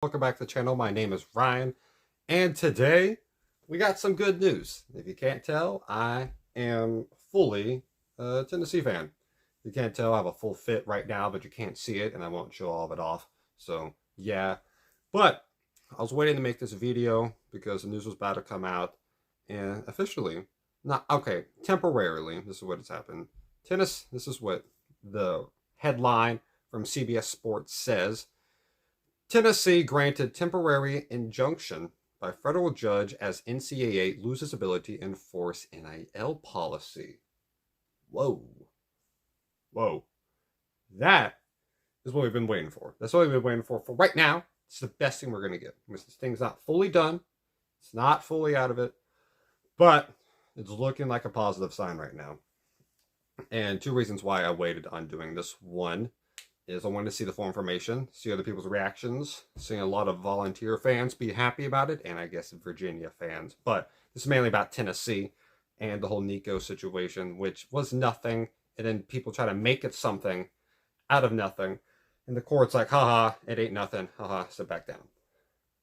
Welcome back to the channel. My name is Ryan, and today we got some good news. If you can't tell, I am fully a Tennessee fan. If you can't tell, I have a full fit right now, but you can't see it, and I won't show all of it off. So, yeah. But I was waiting to make this video because the news was about to come out, and officially, not okay, temporarily, this is what has happened. This is what the headline from CBS Sports says. Tennessee granted temporary injunction by federal judge as NCAA loses ability to enforce NIL policy. Whoa. Whoa. That is what we've been waiting for. That's what we've been waiting for right now. It's the best thing we're going to get. This thing's not fully done. It's not fully out of it. But it's looking like a positive sign right now. And two reasons why I waited on doing this. One is I wanted to see the full information, see other people's reactions, seeing a lot of volunteer fans be happy about it, and I guess Virginia fans. But this is mainly about Tennessee and the whole Nico situation, which was nothing, and then people try to make it something out of nothing, and the court's like, haha, it ain't nothing, haha, sit back down.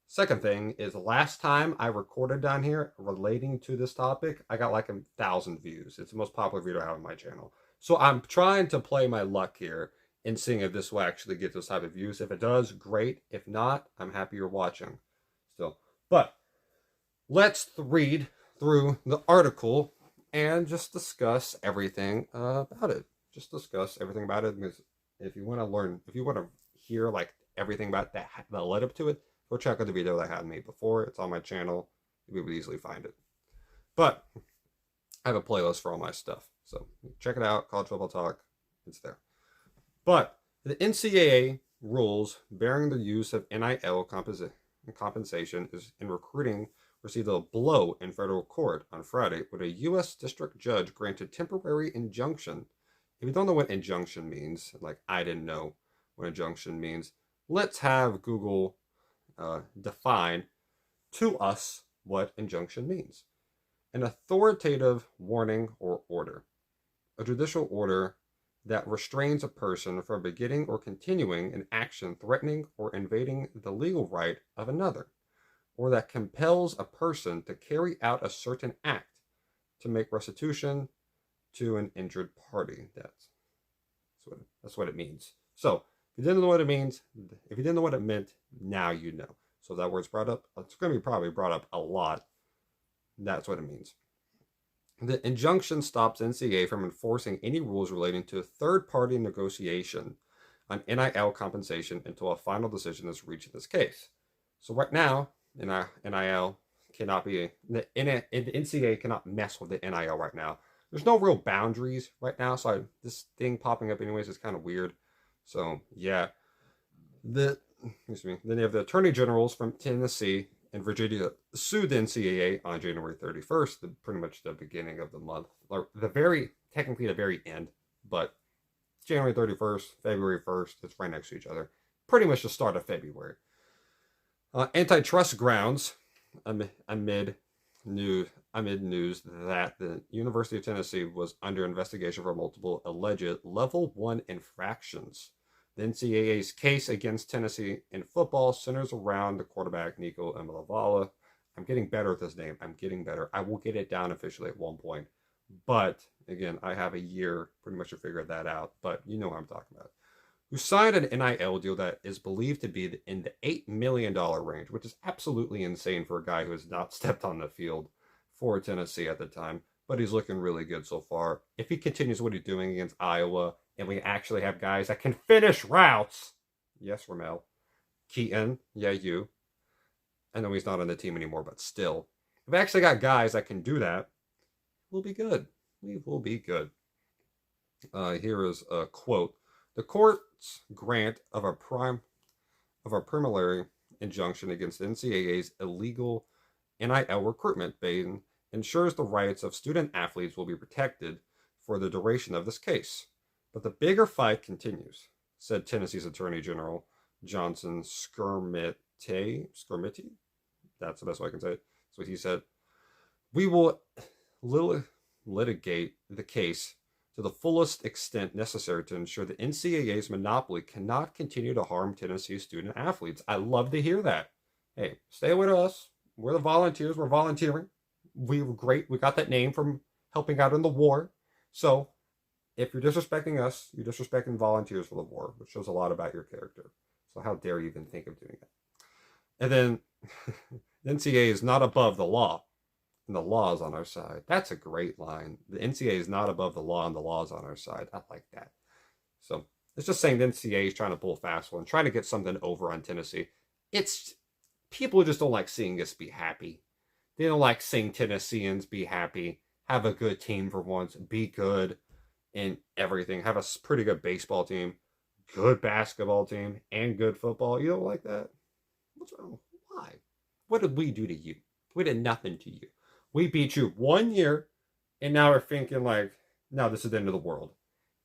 Second thing is, last time I recorded down here relating to this topic, I got like 1,000 views. It's the most popular video I have on my channel. So I'm trying to play my luck here and seeing if this will actually get those type of views. If it does, great. If not, I'm happy you're watching still. But let's read through the article and just discuss everything about it. Just discuss everything about it, because if you want to learn, if you want to hear like everything about that led up to it, go check out the video that I had made before. It's on my channel. You would easily find it. But I have a playlist for all my stuff. So check it out. College Football Talk. It's there. But the NCAA rules bearing the use of NIL compensation is in recruiting received a blow in federal court on Friday when a U.S. district judge granted temporary injunction. If you don't know what injunction means, like I didn't know what injunction means, let's have Google define to us what injunction means. An authoritative warning or order. A judicial order that restrains a person from beginning or continuing an action threatening or invading the legal right of another, or that compels a person to carry out a certain act to make restitution to an injured party. That's what it means. So, if you didn't know what it means, if you didn't know what it meant, now you know. So that word's brought up. It's going to be probably brought up a lot. That's what it means. The injunction stops NCAA from enforcing any rules relating to third-party negotiation on NIL compensation until a final decision is reached in this case. So right now, NIL cannot be, the NCAA cannot mess with the NIL right now. There's no real boundaries right now, so this thing popping up anyways is kind of weird. So yeah, then you have the attorney generals from Tennessee and Virginia sued the NCAA on January 31st, pretty much the beginning of the month, or technically the very end, but January 31st, February 1st, it's right next to each other. Pretty much the start of February. Antitrust grounds amid news that the University of Tennessee was under investigation for multiple alleged level 1 infractions. The NCAA's case against Tennessee in football centers around the quarterback Nico Iamaleava. I'm getting better at this name. I'm getting better. I will get it down officially at one point. But again, I have a year pretty much to figure that out. But you know what I'm talking about. Who signed an NIL deal that is believed to be in the $8 million range, which is absolutely insane for a guy who has not stepped on the field for Tennessee at the time. But he's looking really good so far. If he continues what he's doing against Iowa, and we actually have guys that can finish routes. Yes, Ramel. Keaton, yeah, you. I know he's not on the team anymore, but still. If we actually got guys that can do that, we'll be good. We will be good. Here is a quote. The court's grant of a preliminary injunction against NCAA's illegal NIL recruitment ban ensures the rights of student athletes will be protected for the duration of this case. But the bigger fight continues, said Tennessee's Attorney General Johnson Skurmity. That's the best way I can say it. That's what he said. We will litigate the case to the fullest extent necessary to ensure the NCAA's monopoly cannot continue to harm Tennessee student athletes. I love to hear that. Hey, stay with us. We're the volunteers. We're volunteering. We were great. We got that name from helping out in the war. So if you're disrespecting us, you're disrespecting volunteers for the war, which shows a lot about your character. So how dare you even think of doing that? And then the NCAA is not above the law, and the law is on our side. That's a great line. The NCAA is not above the law, and the law is on our side. I like that. So it's just saying the NCAA is trying to pull a fast one, trying to get something over on Tennessee. It's people just don't like seeing us be happy. They don't like seeing Tennesseans be happy, have a good team for once, be good in everything, have a pretty good baseball team, good basketball team, and good football. You don't like that? What's wrong? Why? What did we do to you? We did nothing to you. We beat you 1 year, and now we're thinking like, no, this is the end of the world.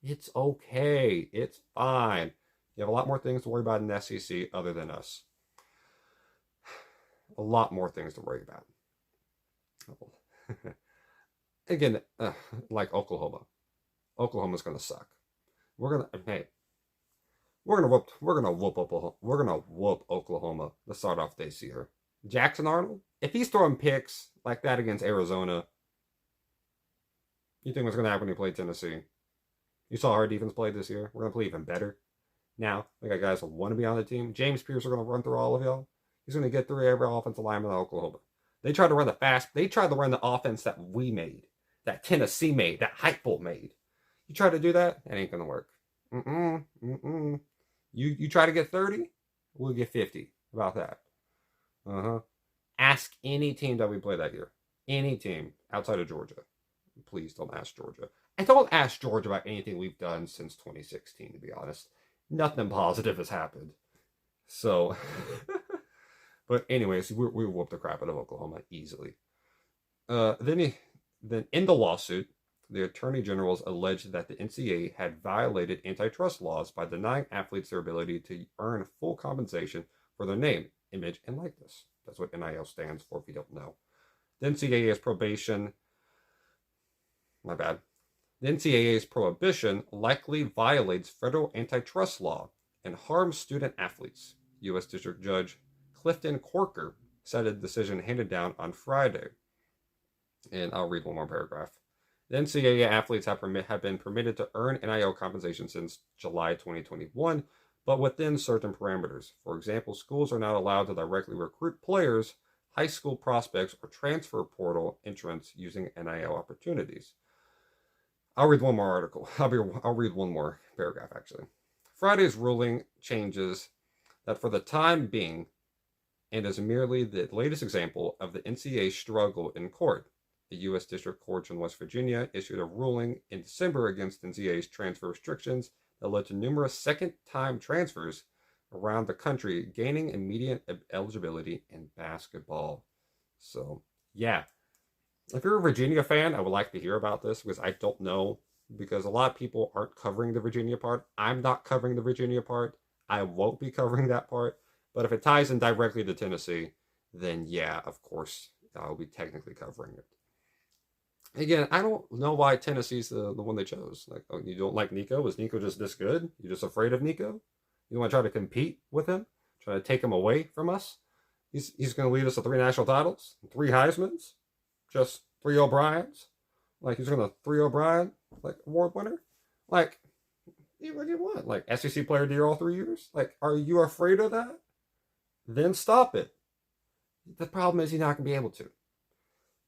It's okay. It's fine. You have a lot more things to worry about in the SEC other than us. A lot more things to worry about. Again, like Oklahoma. Oklahoma's gonna suck. We're gonna whoop Oklahoma to start off this year. Jackson Arnold, if he's throwing picks like that against Arizona, you think what's gonna happen when you play Tennessee? You saw our defense play this year. We're gonna play even better. Now, we got guys who want to be on the team. James Pierce are gonna run through all of y'all. He's gonna get through every offensive lineman in Oklahoma. They tried to run the offense that we made, that Tennessee made, that Heupel made. You try to do that, it ain't gonna work. You try to get 30, we'll get 50. About that. Ask any team that we play that year. Any team outside of Georgia. Please don't ask Georgia. And don't ask Georgia about anything we've done since 2016, to be honest. Nothing positive has happened. So, but anyways, we whooped the crap out of Oklahoma easily. Then in the lawsuit, the Attorney Generals alleged that the NCAA had violated antitrust laws by denying athletes their ability to earn full compensation for their name, image, and likeness. That's what NIL stands for, if you don't know. The NCAA's The NCAA's prohibition likely violates federal antitrust law and harms student athletes. U.S. District Judge Clifton Corker said a decision handed down on Friday. And I'll read one more paragraph. The NCAA athletes have been permitted to earn NIL compensation since July 2021, but within certain parameters. For example, schools are not allowed to directly recruit players, high school prospects, or transfer portal entrants using NIL opportunities. I'll read one more article. I'll read one more paragraph, actually. Friday's ruling changes that for the time being, and is merely the latest example of the NCAA's struggle in court. The U.S. District Court in West Virginia issued a ruling in December against NCAA's transfer restrictions that led to numerous second-time transfers around the country gaining immediate eligibility in basketball. So, yeah. If you're a Virginia fan, I would like to hear about this because I don't know, because a lot of people aren't covering the Virginia part. I'm not covering the Virginia part. I won't be covering that part. But if it ties in directly to Tennessee, then yeah, of course, I'll be technically covering it. Again, I don't know why Tennessee's the one they chose. Like, oh, you don't like Nico? Is Nico just this good? You're just afraid of Nico? You want to try to compete with him? Try to take him away from us? He's going to lead us to 3 national titles? 3 Heismans? Just 3 O'Briens? Like, he's going to 3 O'Brien, like, award winner? Like, what do you want? Like, SEC Player of the Year all 3 years? Like, are you afraid of that? Then stop it. The problem is he's not going to be able to.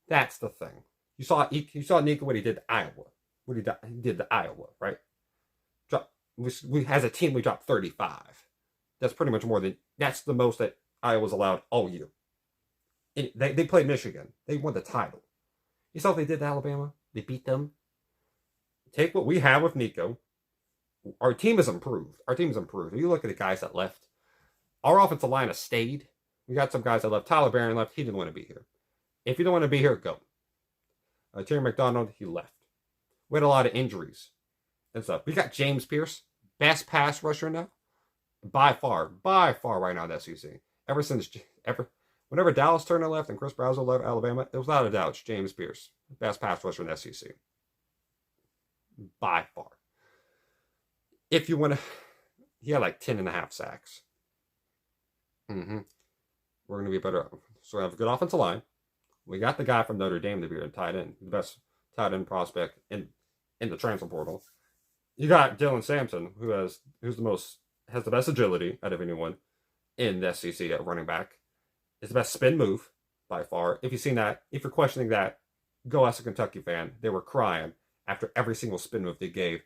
That's the thing. You saw Nico what he did to Iowa. What he did to Iowa, right? We as a team we dropped 35. That's pretty much more than that's the most that Iowa's allowed all year. And they played Michigan. They won the title. You saw what they did to Alabama? They beat them. Take what we have with Nico. Our team is improved. If you look at the guys that left, our offensive line has stayed. We got some guys that left. Tyler Barron left. He didn't want to be here. If you don't want to be here, go. Terry McDonald, he left. We had a lot of injuries and stuff. We got James Pierce, best pass rusher now, by far right now in the SEC. Whenever Dallas Turner left and Chris Brazzell left Alabama, it was without a doubt James Pierce, best pass rusher in the SEC. by far. If you want to, he had like 10 and a half sacks. Mm-hmm. We're going to be better. So we have a good offensive line. We got the guy from Notre Dame to be a tight end, the best tight end prospect in the transfer portal. You got Dylan Sampson, has the best agility out of anyone in the SEC at running back. It's the best spin move by far. If you've seen that, if you're questioning that, go ask a Kentucky fan. They were crying after every single spin move he gave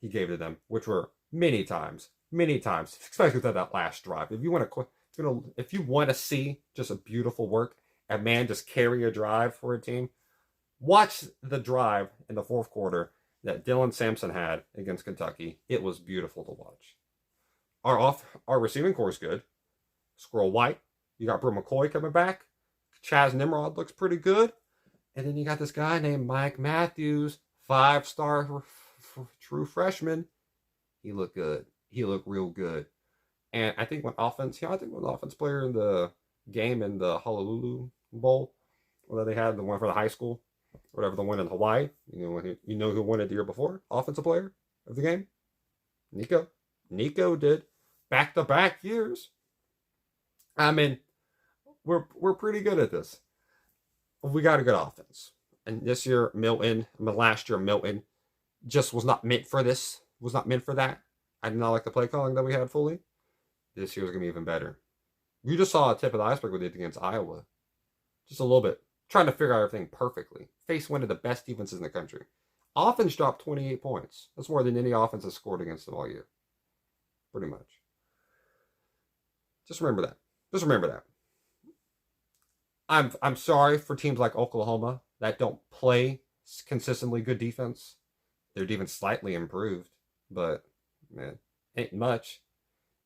to them, which were many times, especially with that last drive. If you want to see just a beautiful work, a man just carry a drive for a team, watch the drive in the fourth quarter that Dylan Sampson had against Kentucky. It was beautiful to watch. Our receiving core is good. Squirrel White. You got Bru McCoy coming back. Chaz Nimrod looks pretty good. And then you got this guy named Mike Matthews, 5-star true freshman. He looked good. He looked real good. And I think when offense player in the game in the Honolulu Bowl, where they had the one for the high school, whatever, the one in Hawaii, you know who won it the year before? Offensive player of the game? Nico. Nico did. Back-to-back years. I mean, we're pretty good at this. We got a good offense. And last year, Milton just was not meant for this. Was not meant for that. I did not like the play calling that we had fully. This year's going to be even better. You just saw a tip of the iceberg we did against Iowa. Just a little bit. Trying to figure out everything perfectly. Face one of the best defenses in the country. Offense dropped 28 points. That's more than any offense has scored against them all year. Pretty much. Just remember that. I'm sorry for teams like Oklahoma that don't play consistently good defense. Their defense slightly improved, but man, ain't much.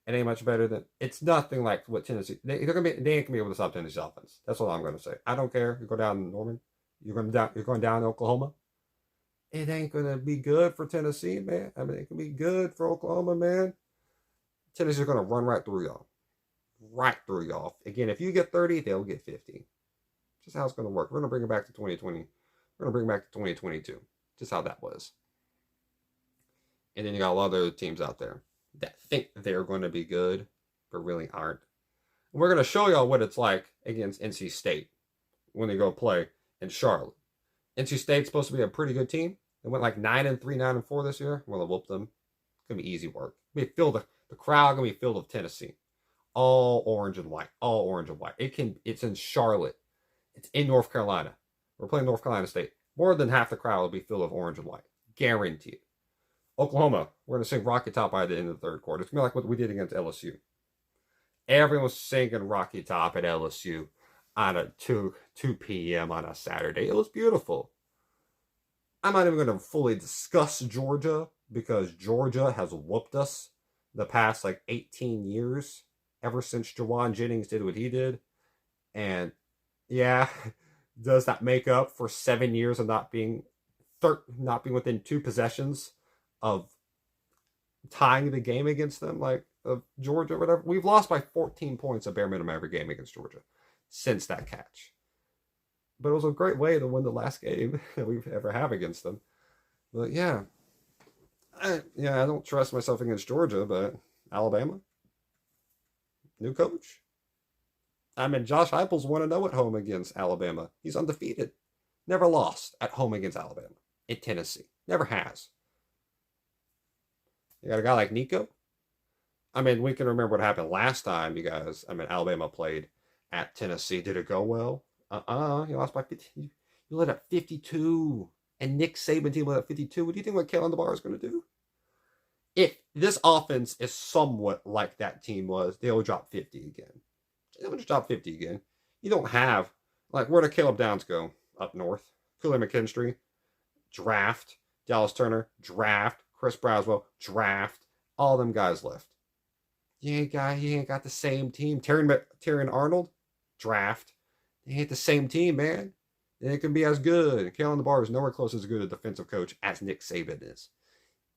It ain't much better than. It's nothing like what Tennessee. They ain't gonna be able to stop Tennessee's offense. That's what I'm gonna say. I don't care. You go down Norman. You're going down to Oklahoma. It ain't gonna be good for Tennessee, man. I mean, it can be good for Oklahoma, man. Tennessee's gonna run right through y'all. Right through y'all. Again, if you get 30, they'll get 50. Just how it's gonna work. We're gonna bring it back to 2020. We're gonna bring it back to 2022. Just how that was. And then you got a lot of other teams out there that think they're going to be good, but really aren't. And we're going to show y'all what it's like against NC State when they go play in Charlotte. NC State's supposed to be a pretty good team. They went like 9-3, 9-4 this year. We'll whoop them. It's going to be easy work. The crowd going to be filled with Tennessee. All orange and white. All orange and white. It's in Charlotte. It's in North Carolina. We're playing North Carolina State. More than half the crowd will be filled with orange and white. Guaranteed. Oklahoma, we're going to sing Rocky Top by the end of the third quarter. It's going to be like what we did against LSU. Everyone was singing Rocky Top at LSU on a 2 p.m. on a Saturday. It was beautiful. I'm not even going to fully discuss Georgia because Georgia has whooped us the past 18 years, ever since Jawan Jennings did what he did. And yeah, does that make up for 7 years of not being within 2 possessions of tying the game against them, of Georgia or whatever? We've lost by 14 points at bare minimum every game against Georgia since that catch. But it was a great way to win the last game that we've ever have against them. But yeah. I don't trust myself against Georgia, but Alabama? New coach? I mean, Josh Heupel's 1-0 at home against Alabama. He's undefeated. Never lost at home against Alabama. In Tennessee. Never has. You got a guy like Nico. I mean, we can remember what happened last time, you guys. I mean, Alabama played at Tennessee. Did it go well? You lost by 50. You led up 52. And Nick Saban team led up 52. What do you think Kalen DeBoer is going to do? If this offense is somewhat like that team was, they'll drop 50 again. They'll just drop 50 again. You don't have, where did Caleb Downs go? Up north. Kool-Aid McKinstry, draft. Dallas Turner, draft. Chris Braswell, draft. All them guys left. You ain't got the same team. Terrion Arnold, draft. They ain't the same team, man. They ain't gonna be as good. Kalen DeBoer is nowhere close as good a defensive coach as Nick Saban is.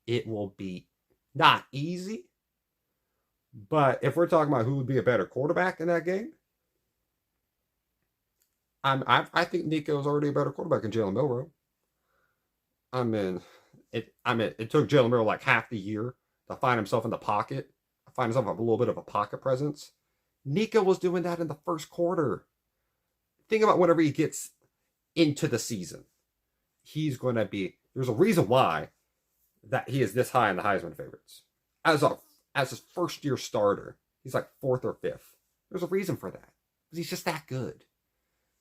It will be not easy, but if we're talking about who would be a better quarterback in that game, I think Nico is already a better quarterback than Jalen Milroe. I mean, it took Jalen Murray like half the year to find himself in the pocket, find himself a little bit of a pocket presence. Nico was doing that in the first quarter. Think about whenever he gets into the season, he's going to be. There's a reason why that he is this high in the Heisman favorites. As his first year starter, he's like 4th or 5th. There's a reason for that. He's just that good.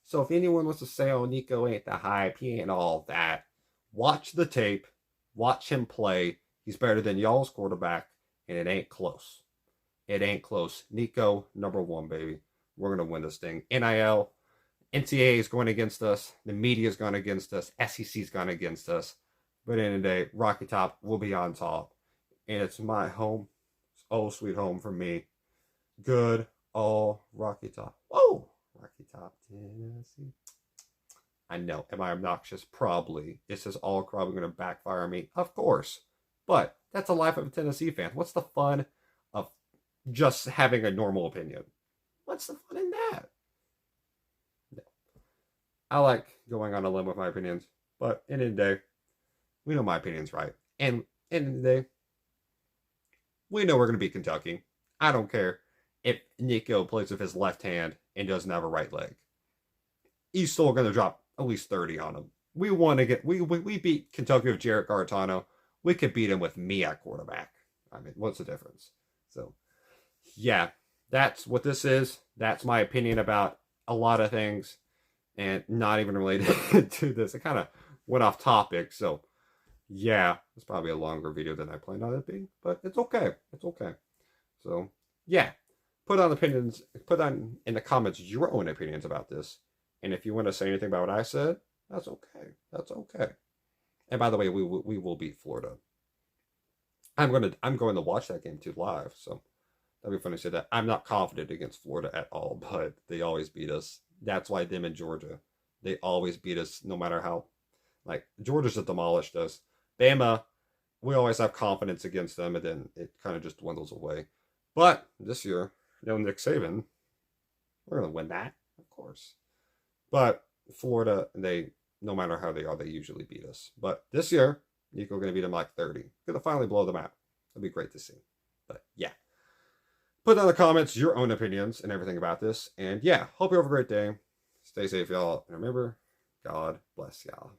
So if anyone wants to say, oh, Nico ain't the hype, he ain't all that, watch the tape, watch him play. He's better than y'all's quarterback, and it ain't close. It ain't close. Nico, number 1, baby. We're going to win this thing. NIL, NCAA is going against us. The media is going against us. SEC is going against us. But in the day, Rocky Top will be on top. And it's my home. It's oh, sweet home for me. Good, all Rocky Top. Whoa! Rocky Top, Tennessee. I know. Am I obnoxious? Probably. This is all probably going to backfire on me. Of course. But that's the life of a Tennessee fan. What's the fun of just having a normal opinion? What's the fun in that? No. I like going on a limb with my opinions. But in the day, we know my opinion's right. And in the day, we know we're going to beat Kentucky. I don't care if Nico plays with his left hand and doesn't have a right leg. He's still going to drop at least 30 on him. We want to get, we beat Kentucky with Jarrett Garantano. We could beat him with me at quarterback. I mean, what's the difference? So, yeah, that's what this is. That's my opinion about a lot of things, and not even related to this. It kind of went off topic. So, yeah, it's probably a longer video than I planned on it being, but it's okay. It's okay. So, yeah, put on in the comments your own opinions about this. And if you want to say anything about what I said, that's okay. That's okay. And by the way, we will beat Florida. I'm going to watch that game too live, so that'd be funny to say that. I'm not confident against Florida at all, but they always beat us. That's why them in Georgia, they always beat us no matter how. Like, Georgia's just demolished us. Bama, we always have confidence against them, and then it kind of just dwindles away. But this year, Nick Saban, we're going to win that, of course. But Florida, no matter how they are, they usually beat us. But this year, Nico going to beat them like 30. Going to finally blow them out. It'll be great to see. But yeah. Put down in the comments your own opinions and everything about this. And yeah, hope you have a great day. Stay safe, y'all. And remember, God bless y'all.